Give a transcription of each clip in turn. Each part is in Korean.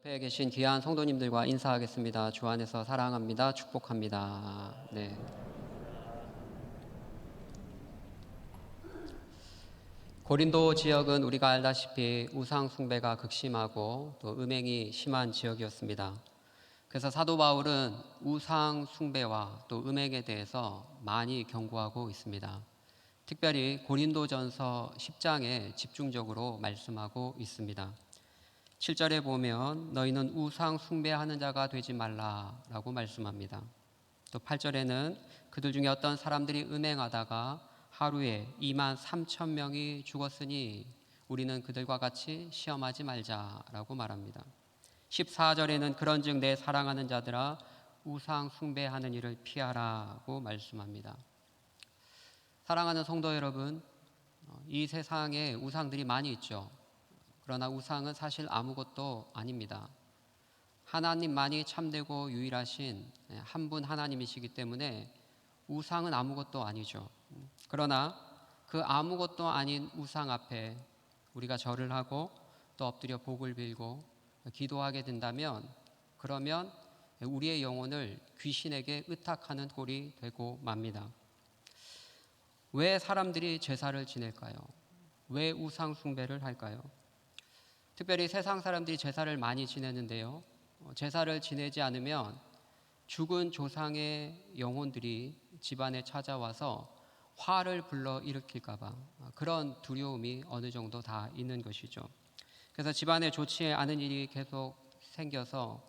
옆에 계신 귀한 성도님들과 인사하겠습니다. 주 안에서 사랑합니다. 축복합니다. 네. 고린도 지역은 우리가 알다시피 우상 숭배가 극심하고 또 음행이 심한 지역이었습니다. 그래서 사도 바울은 우상 숭배와 또 음행에 대해서 많이 경고하고 있습니다. 특별히 고린도전서 10장에 집중적으로 말씀하고 있습니다. 7절에 보면 너희는 우상 숭배하는 자가 되지 말라라고 말씀합니다. 또 8절에는 그들 중에 어떤 사람들이 음행하다가 하루에 2만 3천 명이 죽었으니 우리는 그들과 같이 시험하지 말자라고 말합니다. 14절에는 그런즉 내 사랑하는 자들아 우상 숭배하는 일을 피하라고 말씀합니다. 사랑하는 성도 여러분, 이 세상에 우상들이 많이 있죠. 그러나 우상은 사실 아무것도 아닙니다. 하나님만이 참되고 유일하신 한 분 하나님이시기 때문에 우상은 아무것도 아니죠. 그러나 그 아무것도 아닌 우상 앞에 우리가 절을 하고 또 엎드려 복을 빌고 기도하게 된다면 그러면 우리의 영혼을 귀신에게 의탁하는 꼴이 되고 맙니다. 왜 사람들이 제사를 지낼까요? 왜 우상 숭배를 할까요? 특별히 세상 사람들이 제사를 많이 지내는데요. 제사를 지내지 않으면 죽은 조상의 영혼들이 집안에 찾아와서 화를 불러 일으킬까 봐 그런 두려움이 어느 정도 다 있는 것이죠. 그래서 집안에 좋지 않은 일이 계속 생겨서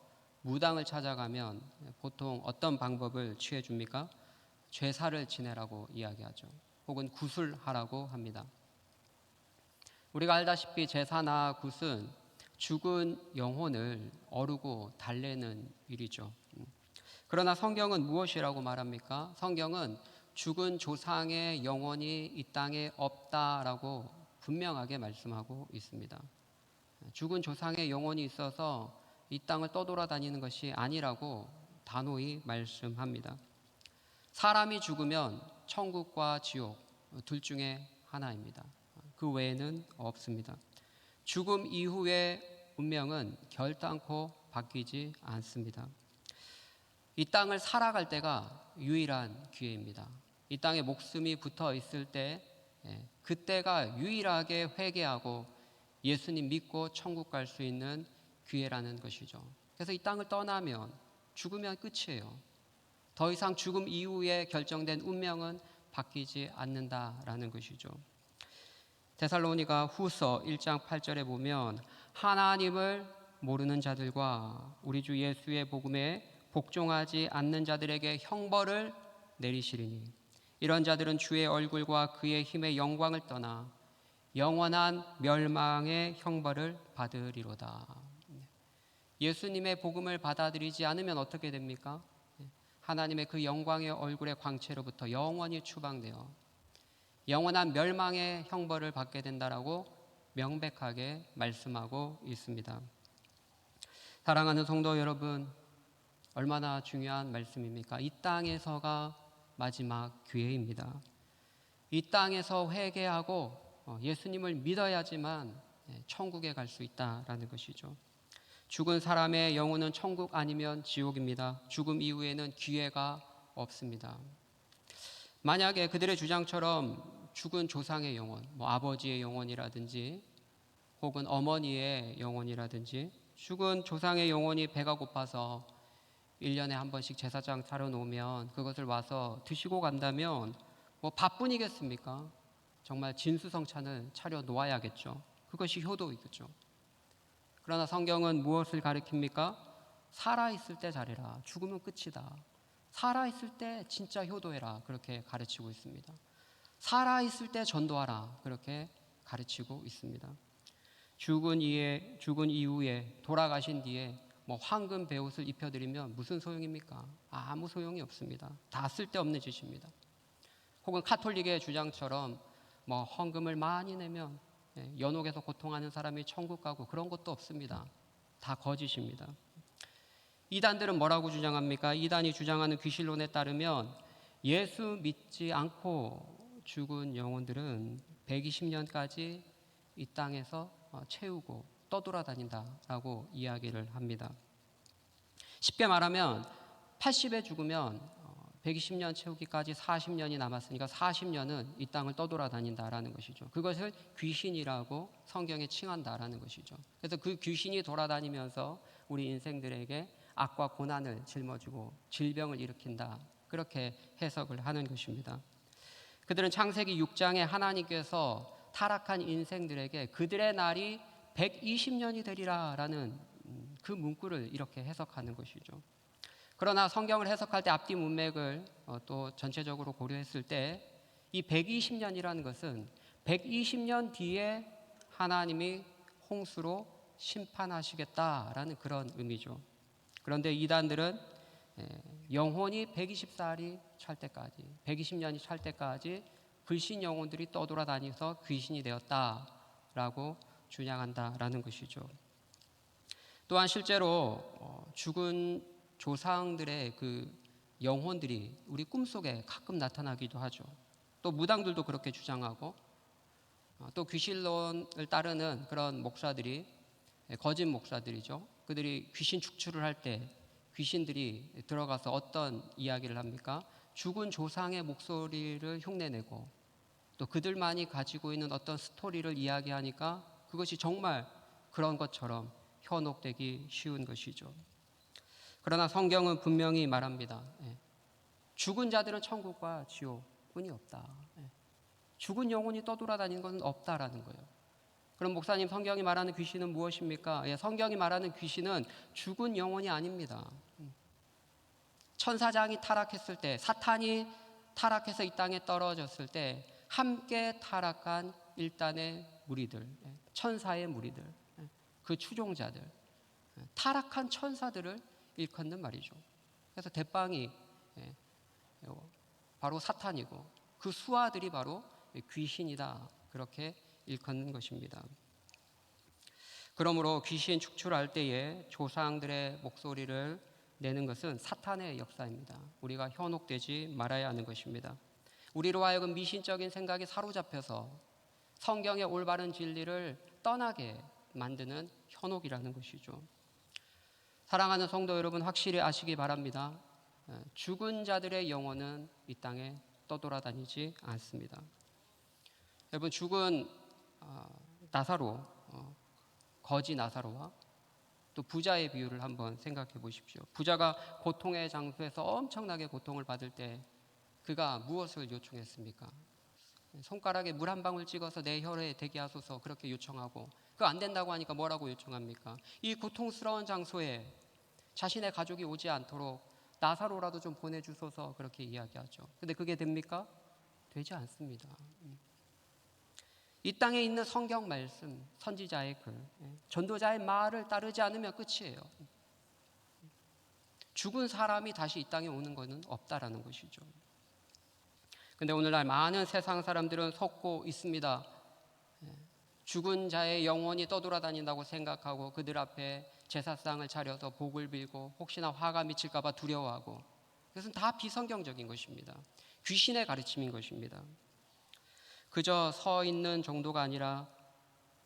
무당을 찾아가면 보통 어떤 방법을 취해 줍니까? 제사를 지내라고 이야기하죠. 혹은 구술하라고 합니다. 우리가 알다시피 제사나 굿은 죽은 영혼을 어루고 달래는 일이죠. 그러나 성경은 무엇이라고 말합니까? 성경은 죽은 조상의 영혼이 이 땅에 없다라고 분명하게 말씀하고 있습니다. 죽은 조상의 영혼이 있어서 이 땅을 떠돌아다니는 것이 아니라고 단호히 말씀합니다. 사람이 죽으면 천국과 지옥 둘 중에 하나입니다. 그 외에는 없습니다. 죽음 이후의 운명은 결단코 바뀌지 않습니다. 이 땅을 살아갈 때가 유일한 기회입니다. 이 땅에 목숨이 붙어 있을 때 그때가 유일하게 회개하고 예수님 믿고 천국 갈 수 있는 기회라는 것이죠. 그래서 이 땅을 떠나면 죽으면 끝이에요. 더 이상 죽음 이후에 결정된 운명은 바뀌지 않는다라는 것이죠. 데살로니가 후서 1장 8절에 보면 하나님을 모르는 자들과 우리 주 예수의 복음에 복종하지 않는 자들에게 형벌을 내리시리니 이런 자들은 주의 얼굴과 그의 힘의 영광을 떠나 영원한 멸망의 형벌을 받으리로다. 예수님의 복음을 받아들이지 않으면 어떻게 됩니까? 하나님의 그 영광의 얼굴의 광채로부터 영원히 추방되어 영원한 멸망의 형벌을 받게 된다라고 명백하게 말씀하고 있습니다. 사랑하는 성도 여러분, 얼마나 중요한 말씀입니까? 이 땅에서가 마지막 기회입니다. 이 땅에서 회개하고 예수님을 믿어야지만 천국에 갈 수 있다라는 것이죠. 죽은 사람의 영혼은 천국 아니면 지옥입니다. 죽음 이후에는 기회가 없습니다. 만약에 그들의 주장처럼 죽은 조상의 영혼, 아버지의 영혼이라든지 혹은 어머니의 영혼이라든지 죽은 조상의 영혼이 배가 고파서 1년에 한 번씩 제사장 차려놓으면 그것을 와서 드시고 간다면 밥뿐이겠습니까? 정말 진수성찬을 차려놓아야겠죠. 그것이 효도이겠죠. 그러나 성경은 무엇을 가리킵니까? 살아있을 때 잘해라. 죽으면 끝이다. 살아있을 때 진짜 효도해라. 그렇게 가르치고 있습니다. 살아있을 때 전도하라. 그렇게 가르치고 있습니다. 죽은 이후에 돌아가신 뒤에 황금 베옷을 입혀드리면 무슨 소용입니까? 아무 소용이 없습니다. 다 쓸데없는 짓입니다. 혹은 카톨릭의 주장처럼 헌금을 많이 내면 연옥에서 고통하는 사람이 천국 가고 그런 것도 없습니다. 다 거짓입니다. 이단들은 뭐라고 주장합니까? 이단이 주장하는 귀신론에 따르면 예수 믿지 않고 죽은 영혼들은 120년까지 이 땅에서 채우고 떠돌아다닌다라고 이야기를 합니다. 쉽게 말하면 80에 죽으면 120년 채우기까지 40년이 남았으니까 40년은 이 땅을 떠돌아다닌다라는 것이죠. 그것을 귀신이라고 성경에 칭한다라는 것이죠. 그래서 그 귀신이 돌아다니면서 우리 인생들에게 악과 고난을 짊어지고 질병을 일으킨다, 그렇게 해석을 하는 것입니다. 그들은 창세기 6장에 하나님께서 타락한 인생들에게 그들의 날이 120년이 되리라라는 그 문구를 이렇게 해석하는 것이죠. 그러나 성경을 해석할 때 앞뒤 문맥을 또 전체적으로 고려했을 때 이 120년이라는 것은 120년 뒤에 하나님이 홍수로 심판하시겠다라는 그런 의미죠. 그런데 이단들은 영혼이 120살이 찰 때까지, 120년이 찰 때까지 불신 영혼들이 떠돌아다니면서 귀신이 되었다라고 주장한다라는 것이죠. 또한 실제로 죽은 조상들의 그 영혼들이 우리 꿈속에 가끔 나타나기도 하죠. 또 무당들도 그렇게 주장하고, 또 귀신론을 따르는 그런 목사들이, 거짓 목사들이죠. 그들이 귀신 축출을 할 때 귀신들이 들어가서 어떤 이야기를 합니까? 죽은 조상의 목소리를 흉내내고 또 그들만이 가지고 있는 어떤 스토리를 이야기하니까 그것이 정말 그런 것처럼 현혹되기 쉬운 것이죠. 그러나 성경은 분명히 말합니다. 죽은 자들은 천국과 지옥뿐이 없다. 죽은 영혼이 떠돌아다니는 것은 없다라는 거예요. 그럼 목사님, 성경이 말하는 귀신은 무엇입니까? 성경이 말하는 귀신은 죽은 영혼이 아닙니다. 천사장이 타락했을 때, 사탄이 타락해서 이 땅에 떨어졌을 때 함께 타락한 일단의 무리들, 천사의 무리들, 그 추종자들, 타락한 천사들을 일컫는 말이죠. 그래서 대빵이 바로 사탄이고 그 수하들이 바로 귀신이다, 그렇게 일컫는 것입니다. 그러므로 귀신 축출할 때에 조상들의 목소리를 내는 것은 사탄의 역사입니다. 우리가 현혹되지 말아야 하는 것입니다. 우리로 하여금 미신적인 생각에 사로잡혀서 성경의 올바른 진리를 떠나게 만드는 현혹이라는 것이죠. 사랑하는 성도 여러분, 확실히 아시기 바랍니다. 죽은 자들의 영혼은 이 땅에 떠돌아다니지 않습니다. 여러분, 죽은 나사로, 거지 나사로와 또 부자의 비유를 한번 생각해 보십시오. 부자가 고통의 장소에서 엄청나게 고통을 받을 때 그가 무엇을 요청했습니까? 손가락에 물 한 방울 찍어서 내 혈에 대게 하소서, 그렇게 요청하고, 그거 안 된다고 하니까 뭐라고 요청합니까? 이 고통스러운 장소에 자신의 가족이 오지 않도록 나사로라도 좀 보내주소서, 그렇게 이야기하죠. 근데 그게 됩니까? 되지 않습니다. 이 땅에 있는 성경 말씀, 선지자의 글, 전도자의 말을 따르지 않으면 끝이에요. 죽은 사람이 다시 이 땅에 오는 것은 없다라는 것이죠. 근데 오늘날 많은 세상 사람들은 속고 있습니다. 죽은 자의 영혼이 떠돌아다닌다고 생각하고 그들 앞에 제사상을 차려서 복을 빌고 혹시나 화가 미칠까 봐 두려워하고, 그것은 다 비성경적인 것입니다. 귀신의 가르침인 것입니다. 그저 서 있는 정도가 아니라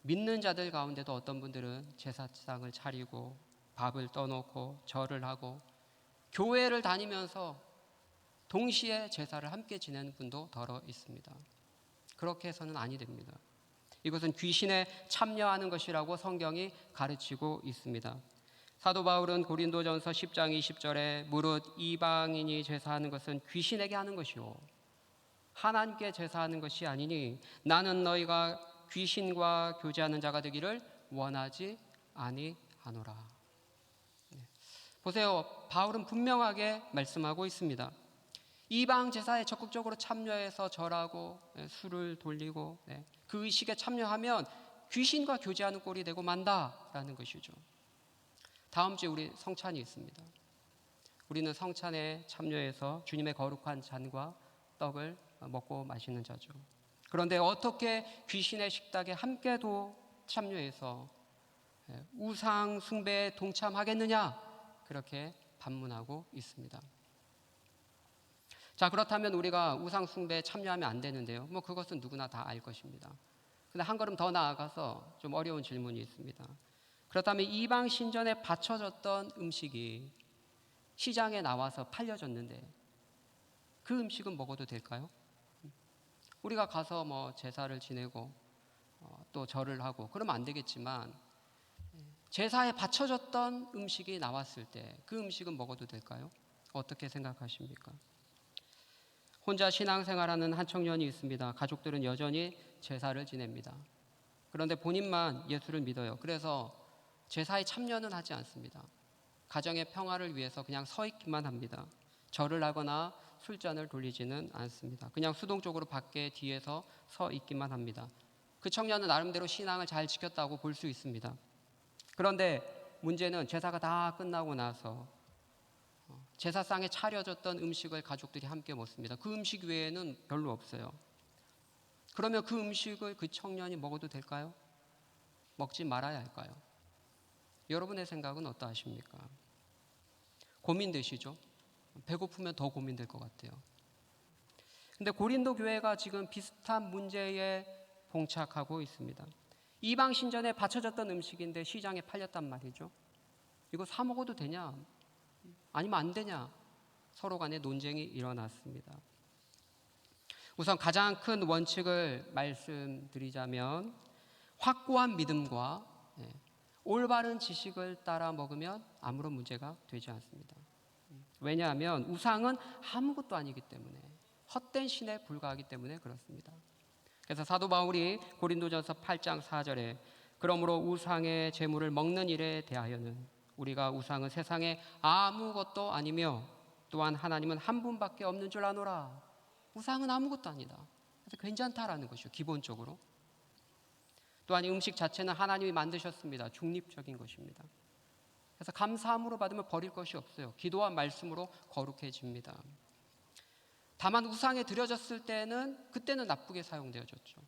믿는 자들 가운데도 어떤 분들은 제사상을 차리고 밥을 떠놓고 절을 하고 교회를 다니면서 동시에 제사를 함께 지내는 분도 더러 있습니다. 그렇게 해서는 아니 됩니다. 이것은 귀신에 참여하는 것이라고 성경이 가르치고 있습니다. 사도 바울은 고린도전서 10장 20절에 무릇 이방인이 제사하는 것은 귀신에게 하는 것이요 하나님께 제사하는 것이 아니니 나는 너희가 귀신과 교제하는 자가 되기를 원하지 아니하노라. 보세요, 바울은 분명하게 말씀하고 있습니다. 이방 제사에 적극적으로 참여해서 절하고 술을 돌리고 그 의식에 참여하면 귀신과 교제하는 꼴이 되고 만다라는 것이죠. 다음 주에 우리 성찬이 있습니다. 우리는 성찬에 참여해서 주님의 거룩한 잔과 떡을 먹고 마시는 자죠. 그런데 어떻게 귀신의 식탁에 함께도 참여해서 우상 숭배에 동참하겠느냐, 그렇게 반문하고 있습니다. 자, 그렇다면 우리가 우상 숭배에 참여하면 안 되는데요. 그것은 누구나 다 알 것입니다. 근데 한 걸음 더 나아가서 좀 어려운 질문이 있습니다. 그렇다면 이방 신전에 바쳐졌던 음식이 시장에 나와서 팔려졌는데 그 음식은 먹어도 될까요? 우리가 가서 뭐 제사를 지내고 또 절을 하고 그러면 안 되겠지만 제사에 바쳐졌던 음식이 나왔을 때 그 음식은 먹어도 될까요? 어떻게 생각하십니까? 혼자 신앙생활하는 한 청년이 있습니다. 가족들은 여전히 제사를 지냅니다. 그런데 본인만 예수를 믿어요. 그래서 제사에 참여는 하지 않습니다. 가정의 평화를 위해서 그냥 서 있기만 합니다. 절을 하거나 술잔을 돌리지는 않습니다. 그냥 수동적으로 밖에 뒤에서 서 있기만 합니다. 그 청년은 나름대로 신앙을 잘 지켰다고 볼 수 있습니다. 그런데 문제는 제사가 다 끝나고 나서 제사상에 차려졌던 음식을 가족들이 함께 먹습니다. 그 음식 외에는 별로 없어요. 그러면 그 음식을 그 청년이 먹어도 될까요? 먹지 말아야 할까요? 여러분의 생각은 어떠하십니까? 고민되시죠? 배고프면 더 고민될 것 같아요. 근데 고린도 교회가 지금 비슷한 문제에 봉착하고 있습니다. 이방 신전에 바쳐졌던 음식인데 시장에 팔렸단 말이죠. 이거 사 먹어도 되냐? 아니면 안 되냐? 서로 간에 논쟁이 일어났습니다. 우선 가장 큰 원칙을 말씀드리자면 확고한 믿음과 올바른 지식을 따라 먹으면 아무런 문제가 되지 않습니다. 왜냐하면 우상은 아무것도 아니기 때문에 헛된 신에 불과하기 때문에 그렇습니다. 그래서 사도 바울이 고린도전서 8장 4절에 그러므로 우상의 제물을 먹는 일에 대하여는 우리가 우상은 세상에 아무것도 아니며 또한 하나님은 한 분밖에 없는 줄 아노라. 우상은 아무것도 아니다. 그래서 괜찮다라는 것이죠. 기본적으로. 또한 음식 자체는 하나님이 만드셨습니다. 중립적인 것입니다. 그래서 감사함으로 받으면 버릴 것이 없어요. 기도와 말씀으로 거룩해집니다. 다만 우상에 드려졌을 때는 그때는 나쁘게 사용되어졌죠.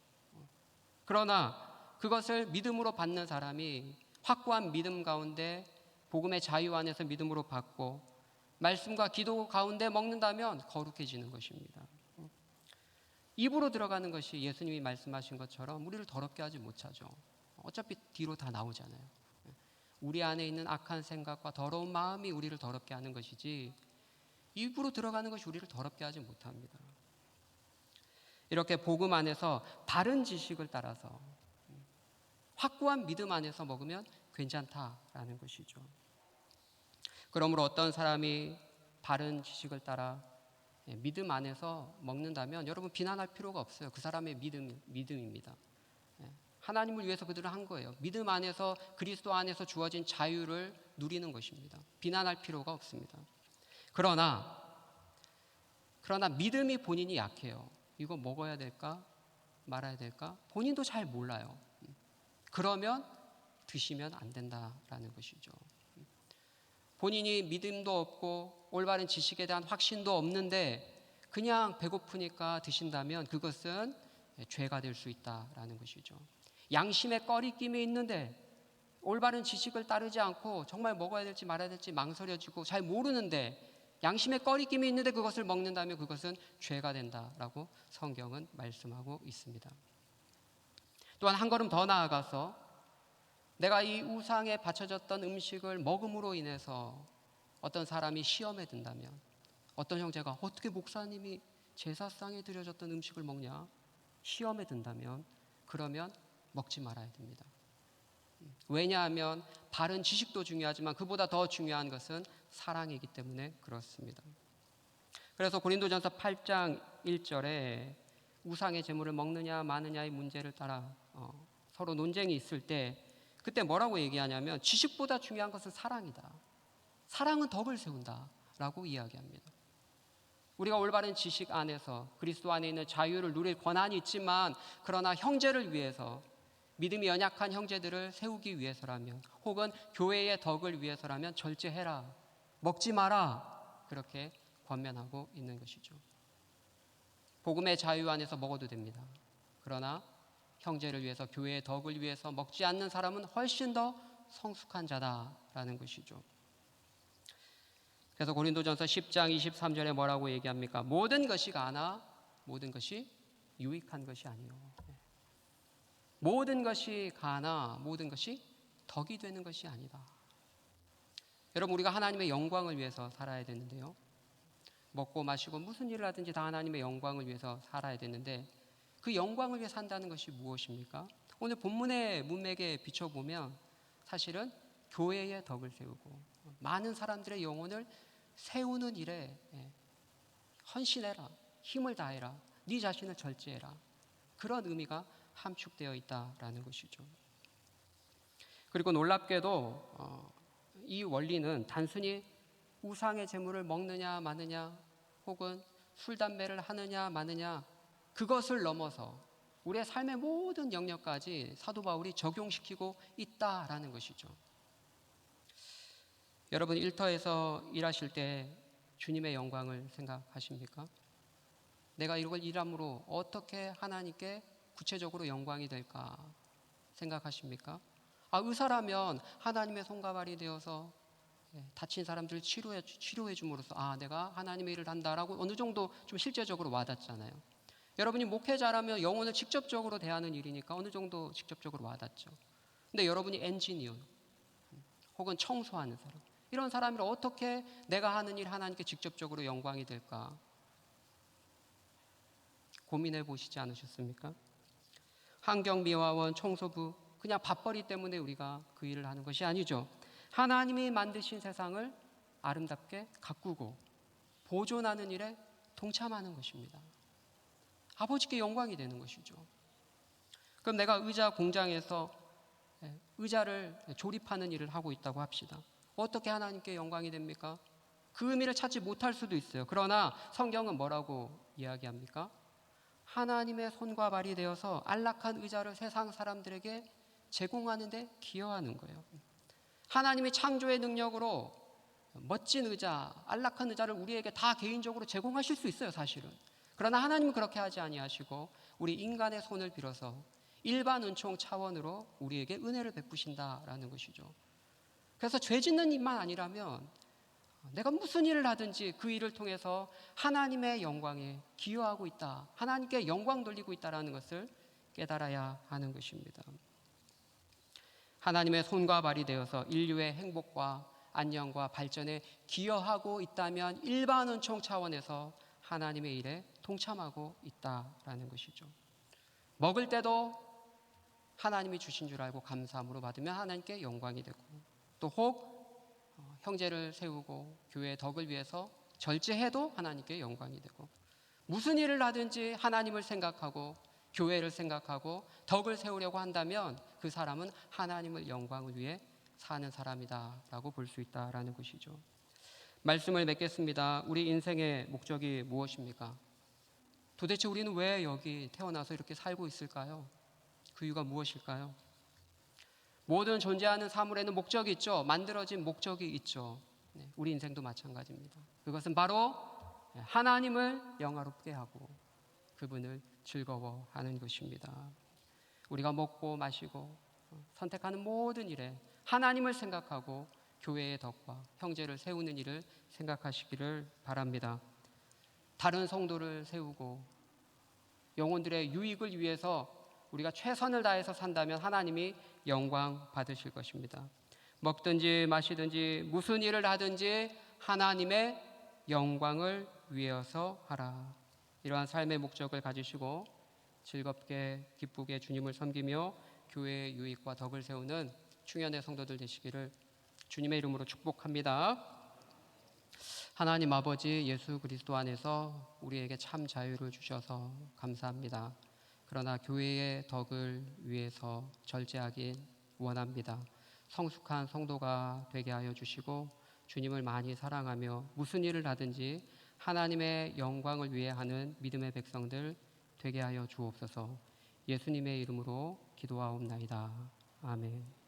그러나 그것을 믿음으로 받는 사람이 확고한 믿음 가운데 복음의 자유 안에서 믿음으로 받고 말씀과 기도 가운데 먹는다면 거룩해지는 것입니다. 입으로 들어가는 것이 예수님이 말씀하신 것처럼 우리를 더럽게 하지 못하죠. 어차피 뒤로 다 나오잖아요. 우리 안에 있는 악한 생각과 더러운 마음이 우리를 더럽게 하는 것이지 입으로 들어가는 것이 우리를 더럽게 하지 못합니다. 이렇게 복음 안에서 바른 지식을 따라서 확고한 믿음 안에서 먹으면 괜찮다라는 것이죠. 그러므로 어떤 사람이 바른 지식을 따라 믿음 안에서 먹는다면 여러분 비난할 필요가 없어요. 그 사람의 믿음입니다. 하나님을 위해서 그들은 한 거예요. 믿음 안에서 그리스도 안에서 주어진 자유를 누리는 것입니다. 비난할 필요가 없습니다. 그러나 믿음이 본인이 약해요. 이거 먹어야 될까 말아야 될까 본인도 잘 몰라요. 그러면 드시면 안 된다라는 것이죠. 본인이 믿음도 없고 올바른 지식에 대한 확신도 없는데 그냥 배고프니까 드신다면 그것은 죄가 될 수 있다라는 것이죠. 양심의 꺼리낌이 있는데 올바른 지식을 따르지 않고 정말 먹어야 될지 말아야 될지 망설여지고 잘 모르는데 양심의 꺼리낌이 있는데 그것을 먹는다면 그것은 죄가 된다라고 성경은 말씀하고 있습니다. 또한 한 걸음 더 나아가서 내가 이 우상에 바쳐졌던 음식을 먹음으로 인해서 어떤 사람이 시험에 든다면 어떤 형제가 어떻게 목사님이 제사상에 드려졌던 음식을 먹냐 시험에 든다면 그러면 먹지 말아야 됩니다. 왜냐하면 바른 지식도 중요하지만 그보다 더 중요한 것은 사랑이기 때문에 그렇습니다. 그래서 고린도전서 8장 1절에 우상의 제물을 먹느냐 마느냐의 문제를 따라 서로 논쟁이 있을 때 그때 뭐라고 얘기하냐면 지식보다 중요한 것은 사랑이다. 사랑은 덕을 세운다라고 이야기합니다. 우리가 올바른 지식 안에서 그리스도 안에 있는 자유를 누릴 권한이 있지만 그러나 형제를 위해서 믿음이 연약한 형제들을 세우기 위해서라면 혹은 교회의 덕을 위해서라면 절제해라. 먹지 마라. 그렇게 권면하고 있는 것이죠. 복음의 자유 안에서 먹어도 됩니다. 그러나 형제를 위해서 교회의 덕을 위해서 먹지 않는 사람은 훨씬 더 성숙한 자다라는 것이죠. 그래서 고린도전서 10장 23절에 뭐라고 얘기합니까? 모든 것이 가나 모든 것이 유익한 것이 아니요. 모든 것이 가나 모든 것이 덕이 되는 것이 아니다. 여러분, 우리가 하나님의 영광을 위해서 살아야 되는데요, 먹고 마시고 무슨 일을 하든지 다 하나님의 영광을 위해서 살아야 되는데, 그 영광을 위해 산다는 것이 무엇입니까? 오늘 본문의 문맥에 비춰보면 사실은 교회의 덕을 세우고 많은 사람들의 영혼을 세우는 일에 헌신해라, 힘을 다해라, 네 자신을 절제해라, 그런 의미가 함축되어 있다라는 것이죠. 그리고 놀랍게도 이 원리는 단순히 우상의 제물을 먹느냐 마느냐 혹은 술 담배를 하느냐 마느냐, 그것을 넘어서 우리의 삶의 모든 영역까지 사도 바울이 적용시키고 있다라는 것이죠. 여러분, 일터에서 일하실 때 주님의 영광을 생각하십니까? 내가 이걸 일함으로 어떻게 하나님께 구체적으로 영광이 될까 생각하십니까? 의사라면 하나님의 손과 발이 되어서 다친 사람들을 치료해 줌으로써 내가 하나님의 일을 한다라고 어느 정도 좀 실제적으로 와닿잖아요. 여러분이 목회자라면 영혼을 직접적으로 대하는 일이니까 어느 정도 직접적으로 와닿죠. 근데 여러분이 엔지니어 혹은 청소하는 사람, 이런 사람을 어떻게 내가 하는 일 하나님께 직접적으로 영광이 될까 고민해 보시지 않으셨습니까? 환경미화원, 청소부, 그냥 밥벌이 때문에 우리가 그 일을 하는 것이 아니죠. 하나님이 만드신 세상을 아름답게 가꾸고 보존하는 일에 동참하는 것입니다. 아버지께 영광이 되는 것이죠. 그럼 내가 의자 공장에서 의자를 조립하는 일을 하고 있다고 합시다. 어떻게 하나님께 영광이 됩니까? 그 의미를 찾지 못할 수도 있어요. 그러나 성경은 뭐라고 이야기합니까? 하나님의 손과 발이 되어서 안락한 의자를 세상 사람들에게 제공하는 데 기여하는 거예요. 하나님이 창조의 능력으로 멋진 의자, 안락한 의자를 우리에게 다 개인적으로 제공하실 수 있어요, 사실은. 그러나 하나님은 그렇게 하지 아니하시고 우리 인간의 손을 빌어서 일반 은총 차원으로 우리에게 은혜를 베푸신다라는 것이죠. 그래서 죄 짓는 일만 아니라면 내가 무슨 일을 하든지 그 일을 통해서 하나님의 영광에 기여하고 있다, 하나님께 영광 돌리고 있다라는 것을 깨달아야 하는 것입니다. 하나님의 손과 발이 되어서 인류의 행복과 안녕과 발전에 기여하고 있다면 일반 은총 차원에서 하나님의 일에 동참하고 있다라는 것이죠. 먹을 때도 하나님이 주신 줄 알고 감사함으로 받으면 하나님께 영광이 되고, 또 혹 형제를 세우고 교회의 덕을 위해서 절제해도 하나님께 영광이 되고, 무슨 일을 하든지 하나님을 생각하고 교회를 생각하고 덕을 세우려고 한다면 그 사람은 하나님을 영광을 위해 사는 사람이다라고 볼 수 있다라는 것이죠. 말씀을 맺겠습니다. 우리 인생의 목적이 무엇입니까? 도대체 우리는 왜 여기 태어나서 이렇게 살고 있을까요? 그 이유가 무엇일까요? 모든 존재하는 사물에는 목적이 있죠. 만들어진 목적이 있죠. 우리 인생도 마찬가지입니다. 그것은 바로 하나님을 영화롭게 하고 그분을 즐거워하는 것입니다. 우리가 먹고 마시고 선택하는 모든 일에 하나님을 생각하고 교회의 덕과 형제를 세우는 일을 생각하시기를 바랍니다. 다른 성도를 세우고 영혼들의 유익을 위해서 우리가 최선을 다해서 산다면 하나님이 영광 받으실 것입니다. 먹든지 마시든지 무슨 일을 하든지 하나님의 영광을 위해서 하라. 이러한 삶의 목적을 가지시고 즐겁게 기쁘게 주님을 섬기며 교회의 유익과 덕을 세우는 충현의 성도들 되시기를 주님의 이름으로 축복합니다. 하나님 아버지, 예수 그리스도 안에서 우리에게 참 자유를 주셔서 감사합니다. 그러나 교회의 덕을 위해서 절제하긴 원합니다. 성숙한 성도가 되게 하여 주시고 주님을 많이 사랑하며 무슨 일을 하든지 하나님의 영광을 위해 하는 믿음의 백성들 되게 하여 주옵소서. 예수님의 이름으로 기도하옵나이다. 아멘.